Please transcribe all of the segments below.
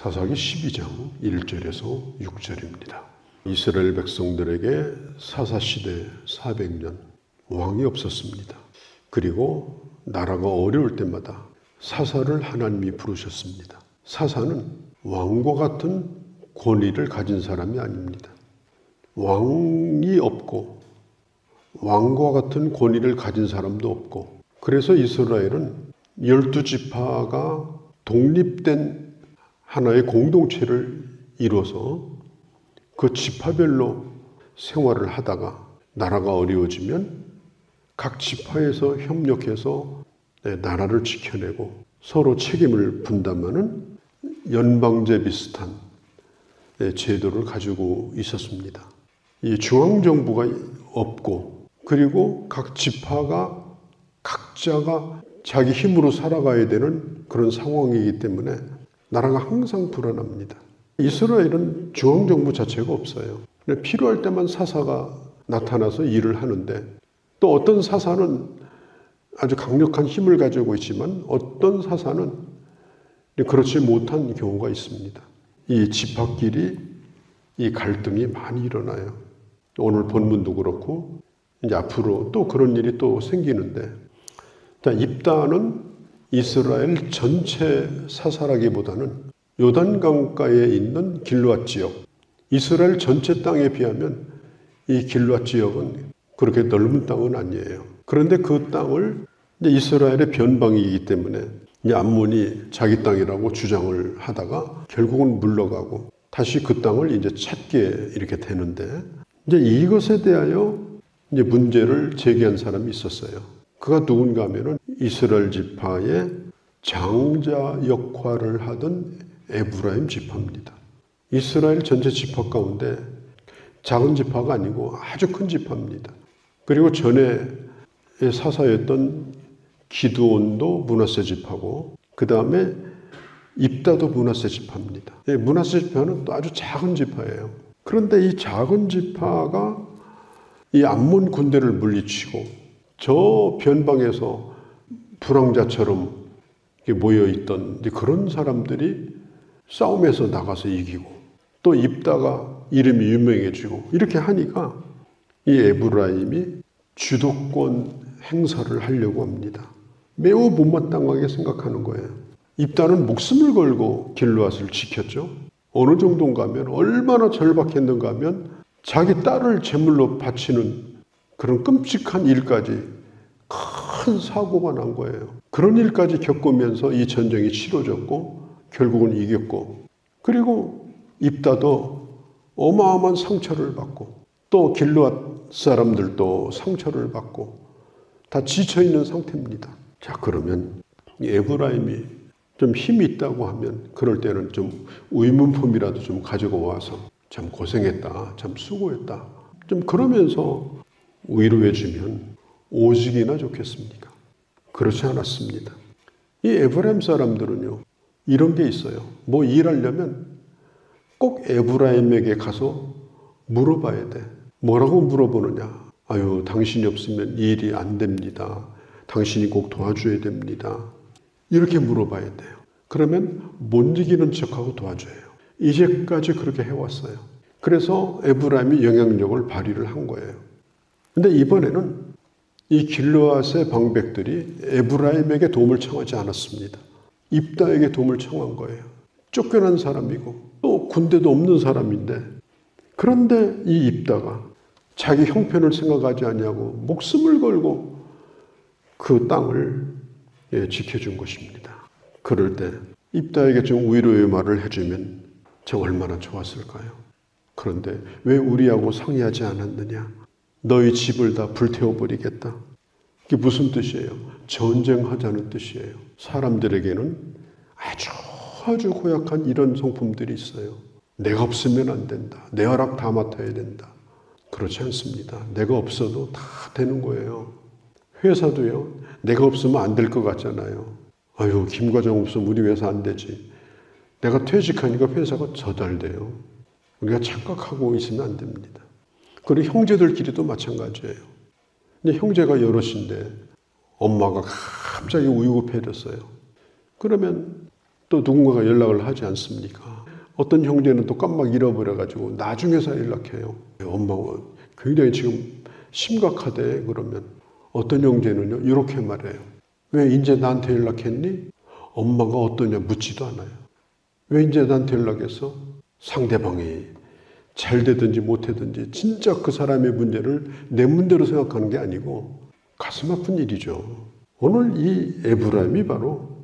사사기 12장 1절에서 6절입니다. 이스라엘 백성들에게 사사시대 400년 왕이 없었습니다. 그리고 나라가 어려울 때마다 사사를 하나님이 부르셨습니다. 사사는 왕과 같은 권위를 가진 사람이 아닙니다. 왕이 없고 왕과 같은 권위를 가진 사람도 없고, 그래서 이스라엘은 12지파가 독립된 하나의 공동체를 이뤄서 그 지파별로 생활을 하다가 나라가 어려워지면 각 지파에서 협력해서 나라를 지켜내고 서로 책임을 분담하는 연방제 비슷한 제도를 가지고 있었습니다. 이 중앙정부가 없고, 그리고 각 지파가 각자가 자기 힘으로 살아가야 되는 그런 상황이기 때문에 나라가 항상 불안합니다. 이스라엘은 중앙정부 자체가 없어요. 필요할 때만 사사가 나타나서 일을 하는데, 또 어떤 사사는 아주 강력한 힘을 가지고 있지만 어떤 사사는 그렇지 못한 경우가 있습니다. 이 지파끼리 이 갈등이 많이 일어나요. 오늘 본문도 그렇고 이제 앞으로 또 그런 일이 또 생기는데, 입다는 이스라엘 전체 사사라기보다는 요단강가에 있는 길르앗 지역, 이스라엘 전체 땅에 비하면 이 길르앗 지역은 그렇게 넓은 땅은 아니에요. 그런데 그 땅을 이제 이스라엘의 변방이기 때문에 이제 암몬이 자기 땅이라고 주장을 하다가 결국은 물러가고 다시 그 땅을 이제 찾게 이렇게 되는데, 이제 이것에 대하여 이제 문제를 제기한 사람이 있었어요. 그가 누군가 하면은 이스라엘 지파의 장자 역할을 하던 에브라임 지파입니다. 이스라엘 전체 지파 가운데 작은 지파가 아니고 아주 큰 지파입니다. 그리고 전에 사사였던 기드온도 므낫세 지파고, 그 다음에 입다도 므낫세 지파입니다. 므낫세 지파는 또 아주 작은 지파예요. 그런데 이 작은 지파가 이 암몬 군대를 물리치고 저 변방에서 불황자처럼 모여있던 그런 사람들이 싸움에서 나가서 이기고, 또 입다가 이름이 유명해지고 이렇게 하니까 이 에브라임이 주도권 행사를 하려고 합니다. 매우 못마땅하게 생각하는 거예요. 입다는 목숨을 걸고 길르앗을 지켰죠. 어느 정도인가 하면, 얼마나 절박했는가 하면 자기 딸을 제물로 바치는 그런 끔찍한 일까지, 큰 사고가 난 거예요. 그런 일까지 겪으면서 이 전쟁이 치러졌고 결국은 이겼고, 그리고 입다도 어마어마한 상처를 받고 또 길르앗 사람들도 상처를 받고 다 지쳐있는 상태입니다. 자, 그러면 에브라임이 좀 힘이 있다고 하면 그럴 때는 좀 의문품이라도 좀 가지고 와서 참 고생했다, 참 수고했다, 좀 그러면서 위로해주면 오직이나 좋겠습니까? 그렇지 않았습니다. 이 에브라임 사람들은요, 이런 게 있어요. 뭐 일하려면 꼭 에브라임에게 가서 물어봐야 돼. 뭐라고 물어보느냐? 아유, 당신이 없으면 이 일이 안 됩니다. 당신이 꼭 도와줘야 됩니다. 이렇게 물어봐야 돼요. 그러면 못 이기는 척하고 도와줘요. 이제까지 그렇게 해왔어요. 그래서 에브라임이 영향력을 발휘를 한 거예요. 근데 이번에는 이 길르앗의 방백들이 에브라임에게 도움을 청하지 않았습니다. 입다에게 도움을 청한 거예요. 쫓겨난 사람이고 또 군대도 없는 사람인데, 그런데 이 입다가 자기 형편을 생각하지 아니하고 목숨을 걸고 그 땅을 지켜준 것입니다. 그럴 때 입다에게 좀 위로의 말을 해주면 저 얼마나 좋았을까요? 그런데 왜 우리하고 상의하지 않았느냐? 너희 집을 다 불태워버리겠다. 이게 무슨 뜻이에요? 전쟁하자는 뜻이에요. 사람들에게는 아주 고약한 이런 성품들이 있어요. 내가 없으면 안 된다. 내 허락 다 맡아야 된다. 그렇지 않습니다. 내가 없어도 다 되는 거예요. 회사도요, 내가 없으면 안 될 것 같잖아요. 아유, 김 과장 없으면 우리 회사 안 되지. 내가 퇴직하니까 회사가 저달돼요. 우리가 착각하고 있으면 안 됩니다. 그리고 형제들끼리도 마찬가지예요. 근데 형제가 여럿인데 엄마가 갑자기 위급해졌어요. 그러면 또 누군가가 연락을 하지 않습니까? 어떤 형제는 또 깜막 잃어버려가지고 나중에서 연락해요. 엄마가 굉장히 지금 심각하대. 그러면 어떤 형제는요 이렇게 말해요. 왜 이제 나한테 연락했니? 엄마가 어떠냐 묻지도 않아요. 왜 이제 나한테 연락했어? 상대방이 잘 되든지 못되든지 진짜 그 사람의 문제를 내 문제로 생각하는 게 아니고 가슴 아픈 일이죠. 오늘 이 에브라임이 바로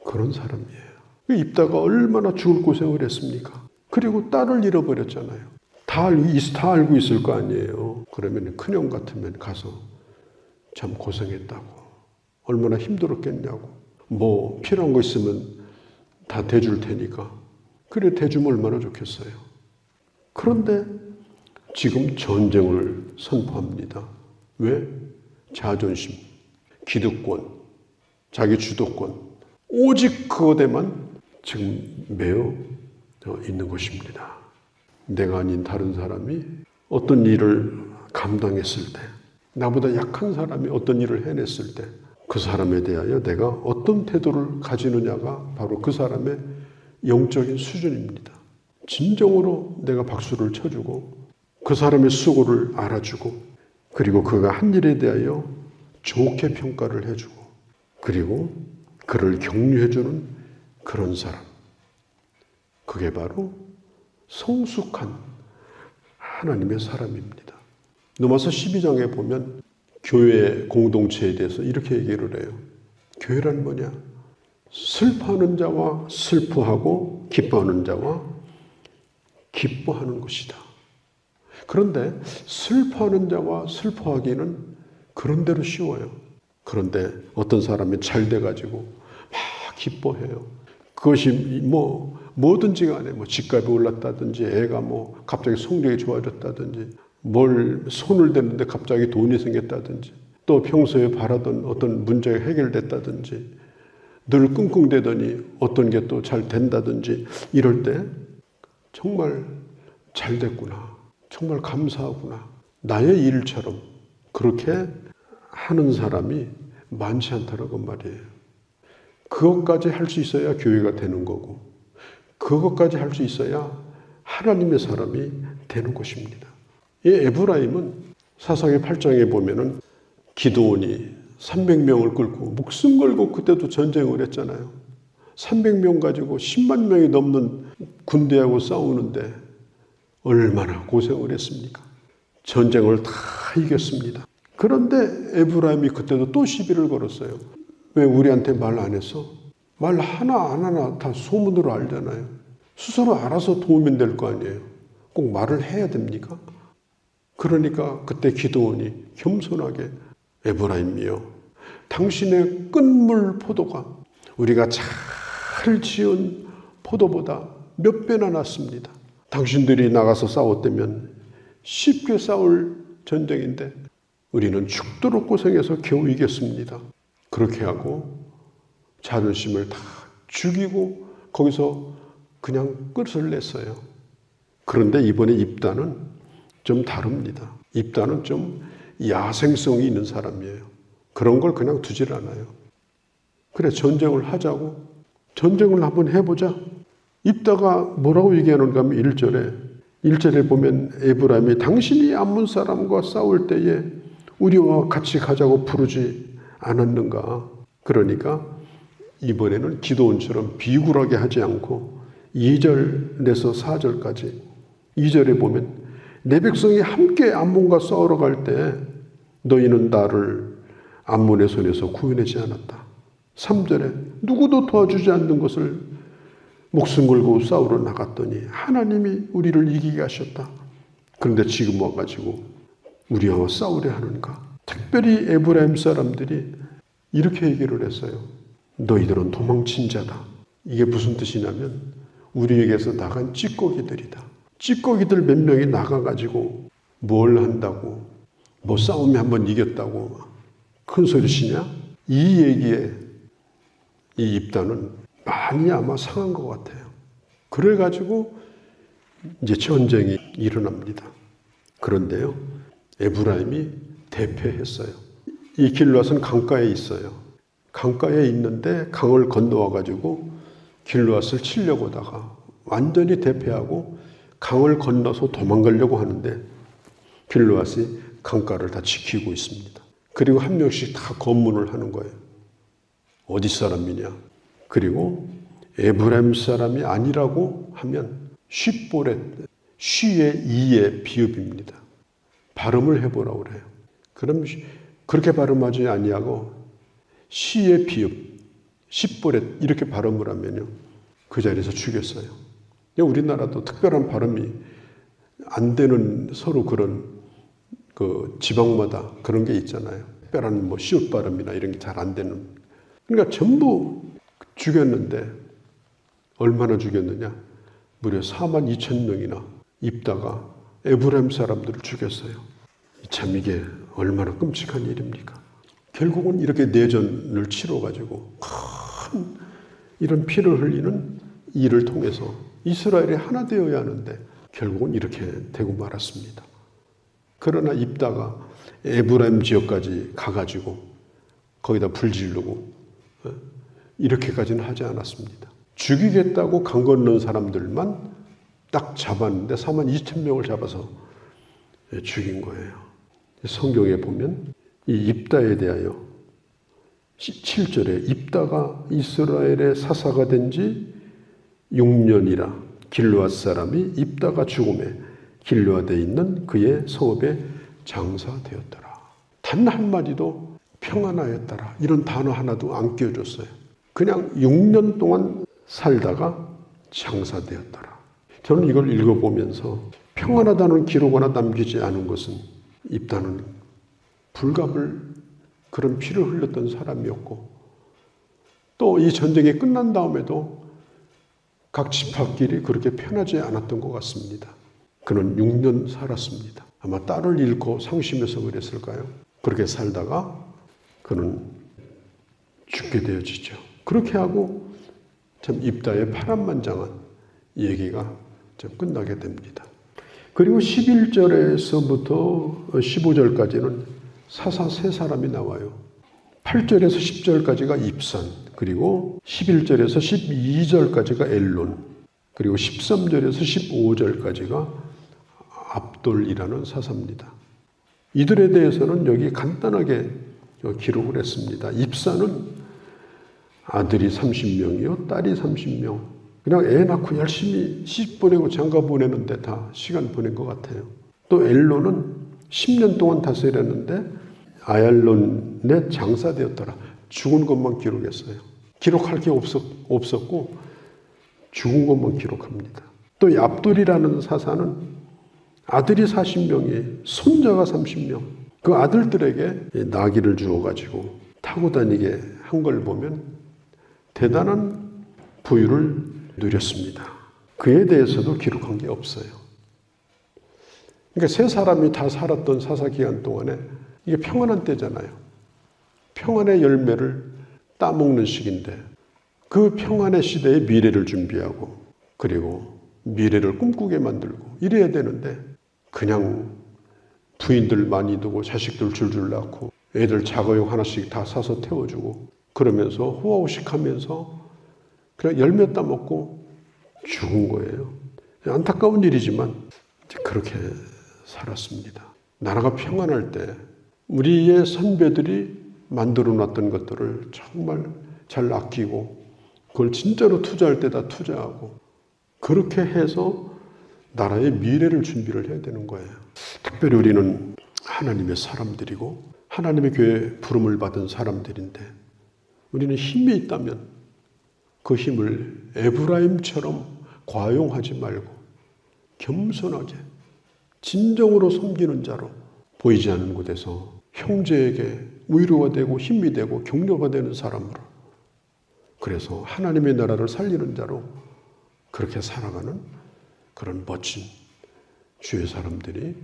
그런 사람이에요. 입다가 얼마나 죽을 고생을 했습니까? 그리고 딸을 잃어버렸잖아요. 다 알고 있을 거 아니에요. 그러면 큰형 같으면 가서 참 고생했다고. 얼마나 힘들었겠냐고. 뭐 필요한 거 있으면 다 대줄 테니까. 그래 대주면 얼마나 좋겠어요. 그런데 지금 전쟁을 선포합니다. 왜? 자존심, 기득권, 자기 주도권, 오직 그것에만 지금 매여 있는 것입니다. 내가 아닌 다른 사람이 어떤 일을 감당했을 때, 나보다 약한 사람이 어떤 일을 해냈을 때 그 사람에 대하여 내가 어떤 태도를 가지느냐가 바로 그 사람의 영적인 수준입니다. 진정으로 내가 박수를 쳐주고 그 사람의 수고를 알아주고 그리고 그가 한 일에 대하여 좋게 평가를 해주고 그리고 그를 격려해주는 그런 사람. 그게 바로 성숙한 하나님의 사람입니다. 로마서 12장에 보면 교회 공동체에 대해서 이렇게 얘기를 해요. 교회란 뭐냐? 슬퍼하는 자와 슬퍼하고 기뻐하는 자와 기뻐하는 것이다. 그런데 슬퍼하는 자와 슬퍼하기는 그런대로 쉬워요. 그런데 어떤 사람이 잘 돼가지고 막 기뻐해요. 그것이 뭐든지 간에 집값이 올랐다든지 애가 갑자기 성적이 좋아졌다든지 뭘 손을 대는데 갑자기 돈이 생겼다든지 또 평소에 바라던 어떤 문제가 해결됐다든지 늘 끙끙대더니 어떤 게 또 잘 된다든지 이럴 때 정말 잘 됐구나. 정말 감사하구나. 나의 일처럼 그렇게 하는 사람이 많지 않다라고 말이에요. 그것까지 할 수 있어야 교회가 되는 거고 그것까지 할 수 있어야 하나님의 사람이 되는 것입니다. 이 에브라임은 사사기 8장에 보면은 기드온이 300명을 끌고 목숨 걸고 그때도 전쟁을 했잖아요. 300명 가지고 10만 명이 넘는 군대하고 싸우는데 얼마나 고생을 했습니까? 전쟁을 다 이겼습니다. 그런데 에브라임이 그때도 또 시비를 걸었어요. 왜 우리한테 말 안 했어? 말 하나 안 하나 다 소문으로 알잖아요. 스스로 알아서 도우면 될 거 아니에요. 꼭 말을 해야 됩니까? 그러니까 그때 기드온이 겸손하게 에브라임이여 당신의 끈물 포도가 우리가 잘 지은 포도보다 몇 배나 낫습니다. 당신들이 나가서 싸웠다면 쉽게 싸울 전쟁인데 우리는 죽도록 고생해서 겨우 이겼습니다. 그렇게 하고 자존심을 다 죽이고 거기서 그냥 끝을 냈어요. 그런데 이번에 입다는 좀 다릅니다. 입다는 좀 야생성이 있는 사람이에요. 그런 걸 그냥 두질 않아요. 그래 전쟁을 하자고 전쟁을 한번 해보자. 입다가 뭐라고 얘기하는가 하면 1절에 보면 에브라임이 당신이 암몬 사람과 싸울 때에 우리와 같이 가자고 부르지 않았는가. 그러니까 이번에는 기드온처럼 비굴하게 하지 않고 2절에서 4절까지 2절에 보면 내 백성이 함께 암몬과 싸우러 갈 때 너희는 나를 암몬의 손에서 구해내지 않았다. 3절에 누구도 도와주지 않는 것을 목숨 걸고 싸우러 나갔더니 하나님이 우리를 이기게 하셨다. 그런데 지금 와가지고 우리와 싸우려 하는가. 특별히 에브라임 사람들이 이렇게 얘기를 했어요. 너희들은 도망친 자다. 이게 무슨 뜻이냐면 우리에게서 나간 찌꺼기들이다. 찌꺼기들 몇 명이 나가가지고 뭘 한다고 뭐 싸움에 한번 이겼다고 큰 소리 치냐? 이 얘기에 이 입다는 많이 아마 상한 것 같아요. 그래가지고 이제 전쟁이 일어납니다. 그런데요, 에브라임이 대패했어요. 이 길르앗은 강가에 있어요. 강가에 있는데 강을 건너와가지고 길르앗을 치려고 하다가 완전히 대패하고 강을 건너서 도망가려고 하는데 길르앗이 강가를 다 지키고 있습니다. 그리고 한 명씩 다 검문을 하는 거예요. 어디 사람이냐? 그리고 에브라임 사람이 아니라고 하면 쉽보렛, 쉬의 이의 비읍입니다. 발음을 해보라고 그래요. 그럼 그렇게 발음하지 아니하고 시의 비읍, 쉽보렛 이렇게 발음을 하면요, 그 자리에서 죽였어요. 우리나라도 특별한 발음이 안 되는 서로 그런 그 지방마다 그런 게 있잖아요. 특별한 뭐 시옷 발음이나 이런 게 잘 안 되는. 그러니까 전부 죽였는데 얼마나 죽였느냐? 무려 42,000명이나 입다가 에브라임 사람들을 죽였어요. 참 이게 얼마나 끔찍한 일입니까? 결국은 이렇게 내전을 치러가지고 큰 이런 피를 흘리는 일을 통해서 이스라엘이 하나 되어야 하는데 결국은 이렇게 되고 말았습니다. 그러나 입다가 에브라임 지역까지 가가지고 거기다 불 지르고 이렇게까지는 하지 않았습니다. 죽이겠다고 강 건넌 사람들만 딱 잡았는데 42,000명을 잡아서 죽인 거예요. 성경에 보면 이 입다에 대하여 7절에 입다가 이스라엘의 사사가 된 지 6년이라 길르앗 사람이 입다가 죽음에 길르앗에 있는 그의 성읍에 장사되었더라. 단 한마디도 평안하였더라. 이런 단어 하나도 안 끼워줬어요. 그냥 6년 동안 살다가 장사되었더라. 저는 이걸 읽어보면서 평안하다는 기록 하나 남기지 않은 것은 입다는 불갑을 그런 피를 흘렸던 사람이었고 또 이 전쟁이 끝난 다음에도 각 지파끼리 그렇게 편하지 않았던 것 같습니다. 그는 6년 살았습니다. 아마 딸을 잃고 상심해서 그랬을까요? 그렇게 살다가 그는 죽게 되어지죠. 그렇게 하고 참 입다의 파란만장한 얘기가 좀 끝나게 됩니다. 그리고 11절에서부터 15절까지는 사사 세 사람이 나와요. 8절에서 10절까지가 입산, 그리고 11절에서 12절까지가 엘론, 그리고 13절에서 15절까지가 압돌이라는 사사입니다. 이들에 대해서는 여기 간단하게 기록을 했습니다. 입산은 아들이 30명이요, 딸이 30명. 그냥 애 낳고 열심히 시집 보내고 장가 보내는데 다 시간 보낸 것 같아요. 또 엘론은 10년 동안 다스렸는데 아얄론에 장사되었더라. 죽은 것만 기록했어요. 기록할 게 없었고 죽은 것만 기록합니다. 또 이 압돌이라는 사사는 아들이 40명이 손자가 30명. 그 아들들에게 나귀를 주어가지고 타고 다니게 한 걸 보면 대단한 부유를 누렸습니다. 그에 대해서도 기록한 게 없어요. 그러니까 세 사람이 다 살았던 사사 기간 동안에 이게 평안한 때잖아요. 평안의 열매를 따먹는 시기인데 그 평안의 시대에 미래를 준비하고 그리고 미래를 꿈꾸게 만들고 이래야 되는데 그냥 부인들 많이 두고 자식들 줄줄 낳고 애들 자가용 하나씩 다 사서 태워주고 그러면서 호화호식하면서 그냥 열매 따먹고 죽은 거예요. 안타까운 일이지만 그렇게 살았습니다. 나라가 평안할 때 우리의 선배들이 만들어놨던 것들을 정말 잘 아끼고 그걸 진짜로 투자할 때 다 투자하고 그렇게 해서 나라의 미래를 준비를 해야 되는 거예요. 특별히 우리는 하나님의 사람들이고 하나님의 교회에 부름을 받은 사람들인데 우리는 힘이 있다면 그 힘을 에브라임처럼 과용하지 말고 겸손하게 진정으로 섬기는 자로 보이지 않는 곳에서 형제에게 위로가 되고 힘이 되고 격려가 되는 사람으로 그래서 하나님의 나라를 살리는 자로 그렇게 살아가는 그런 멋진 주의 사람들이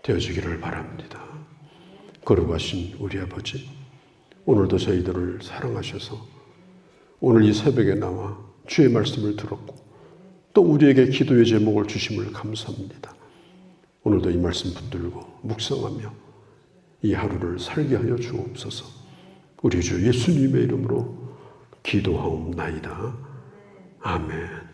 되어지기를 바랍니다. 거룩하신 우리 아버지, 오늘도 저희들을 사랑하셔서 오늘 이 새벽에 나와 주의 말씀을 들었고 또 우리에게 기도의 제목을 주심을 감사합니다. 오늘도 이 말씀 붙들고 묵상하며 이 하루를 살게 하여 주옵소서. 우리 주 예수님의 이름으로 기도하옵나이다. 아멘.